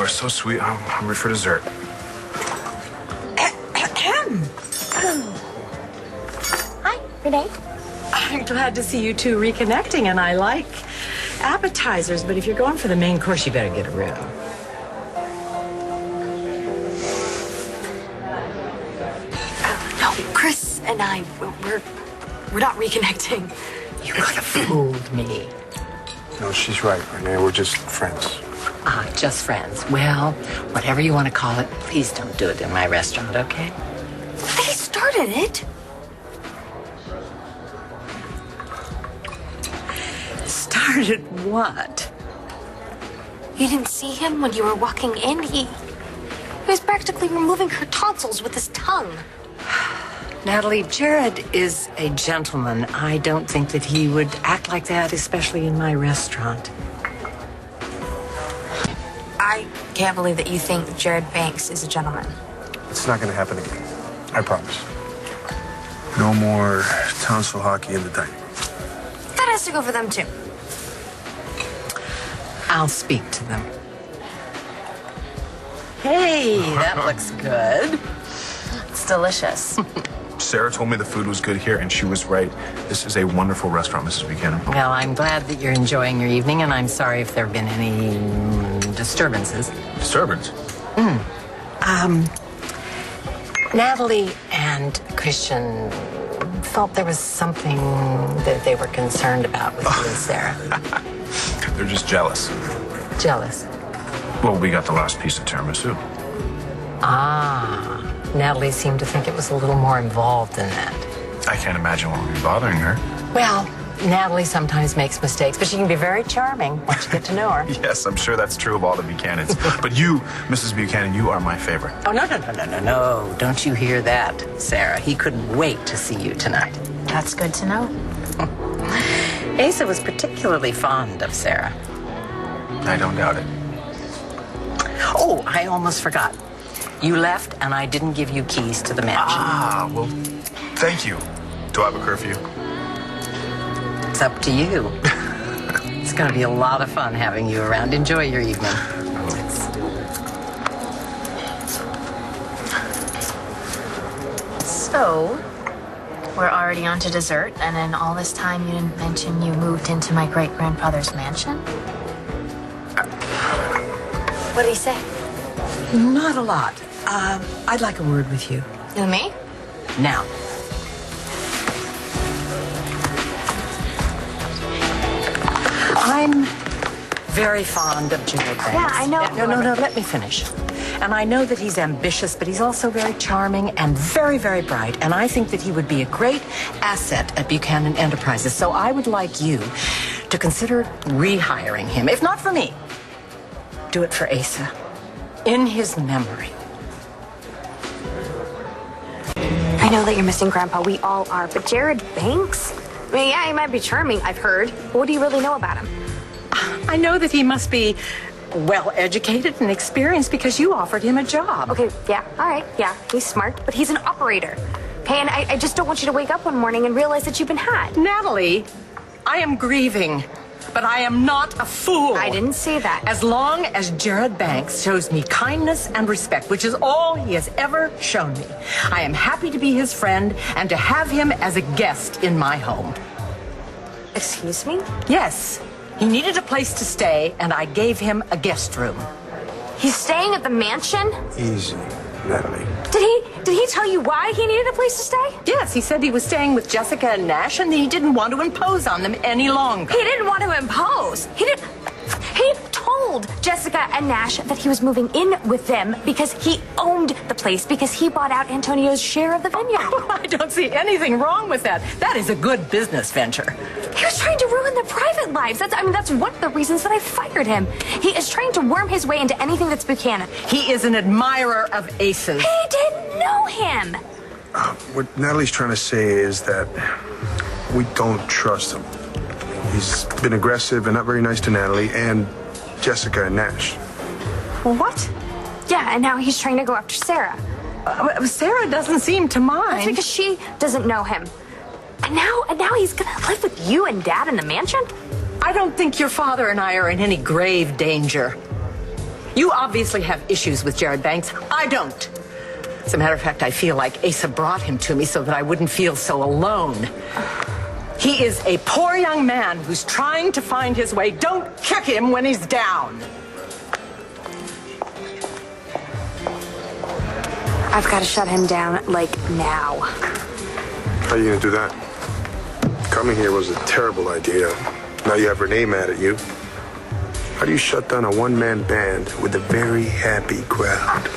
are so sweet. I'm hungry for dessert. Hi, Renee. I'm glad to see you two reconnecting, and I like appetizers, but if you're going for the main course, you better get a room. No, Chris and I, we're not reconnecting. You could have fooled me. No, she's right, Renee. We're just friends. Ah, just friends. Well, whatever you want to call it, please don't do it in my restaurant, okay? He started it. Started what? You didn't see him when you were walking in? He was practically removing her tonsils with his tongue. Natalie, Jared is a gentleman. I don't think that he would act like that, especially in my restaurant. I can't believe that you think Jared Banks is a gentleman. It's not going to happen again. I promise. No more tonsil hockey in the dining room. That has to go for them, too. I'll speak to them. Hey, that looks good. It's delicious. Sarah told me the food was good here, and she was right. This is a wonderful restaurant, Mrs. Buchanan. Well, I'm glad that you're enjoying your evening, and I'm sorry if there have been any disturbances. Disturbance? Natalie and Christian felt there was something that they were concerned about with you and Sarah. They're just jealous. Jealous. Well, we got the last piece of tiramisu. Ah, Natalie seemed to think it was a little more involved than that. I can't imagine what would be bothering her. Well, Natalie sometimes makes mistakes, but she can be very charming once you get to know her. Yes, I'm sure that's true of all the Buchanans. But you, Mrs. Buchanan, you are my favorite. Oh, no. Don't you hear that, Sarah? He couldn't wait to see you tonight. That's good to know. Asa was particularly fond of Sarah. I don't doubt it. Oh, I almost forgot. You left, and I didn't give you keys to the mansion. Ah, well, thank you. Do I have a curfew? It's up to you. It's going to be a lot of fun having you around. Enjoy your evening. So, we're already on to dessert, and in all this time you didn't mention you moved into my great-grandfather's mansion? What did he say? Not a lot. I'd like a word with you. You and me? Now. I'm very fond of Jared Banks. Yeah, I know. No, let me finish. And I know that he's ambitious, but he's also very charming and very, very bright. And I think that he would be a great asset at Buchanan Enterprises. So I would like you to consider rehiring him. If not for me, do it for Asa. In his memory. I know that you're missing Grandpa. We all are. But Jared Banks? I mean, yeah, he might be charming, I've heard. But what do you really know about him? I know that he must be well-educated and experienced because you offered him a job. Okay, yeah, all right, yeah, he's smart, but he's an operator. Okay, and I just don't want you to wake up one morning and realize that you've been had. Natalie, I am grieving, but I am not a fool. I didn't say that. As long as Jared Banks shows me kindness and respect, which is all he has ever shown me, I am happy to be his friend and to have him as a guest in my home. Excuse me? Yes. He needed a place to stay, and I gave him a guest room. He's staying at the mansion? Easy, Natalie. Did he tell you why he needed a place to stay? Yes, he said he was staying with Jessica and Nash, and he didn't want to impose on them any longer. He didn't want to impose. He told Jessica and Nash that he was moving in with them because he owned the place, because he bought out Antonio's share of the vineyard. I don't see anything wrong with that. That is a good business venture. He was trying to ruin their private lives. That's one of the reasons that I fired him. He is trying to worm his way into anything that's Buchanan. He is an admirer of Ace's. He didn't know him. What Natalie's trying to say is that we don't trust him. He's been aggressive and not very nice to Natalie and Jessica and Nash. What? Yeah, and now he's trying to go after Sarah. Sarah doesn't seem to mind. That's because she doesn't know him. And now he's gonna live with you and Dad in the mansion? I don't think your father and I are in any grave danger. You obviously have issues with Jared Banks. I don't. As a matter of fact, I feel like Asa brought him to me so that I wouldn't feel so alone. He is a poor young man who's trying to find his way. Don't kick him when he's down. I've got to shut him down, like, now. How are you gonna do that? Coming here was a terrible idea. Now you have Renee mad at you. How do you shut down a one-man band with a very happy crowd?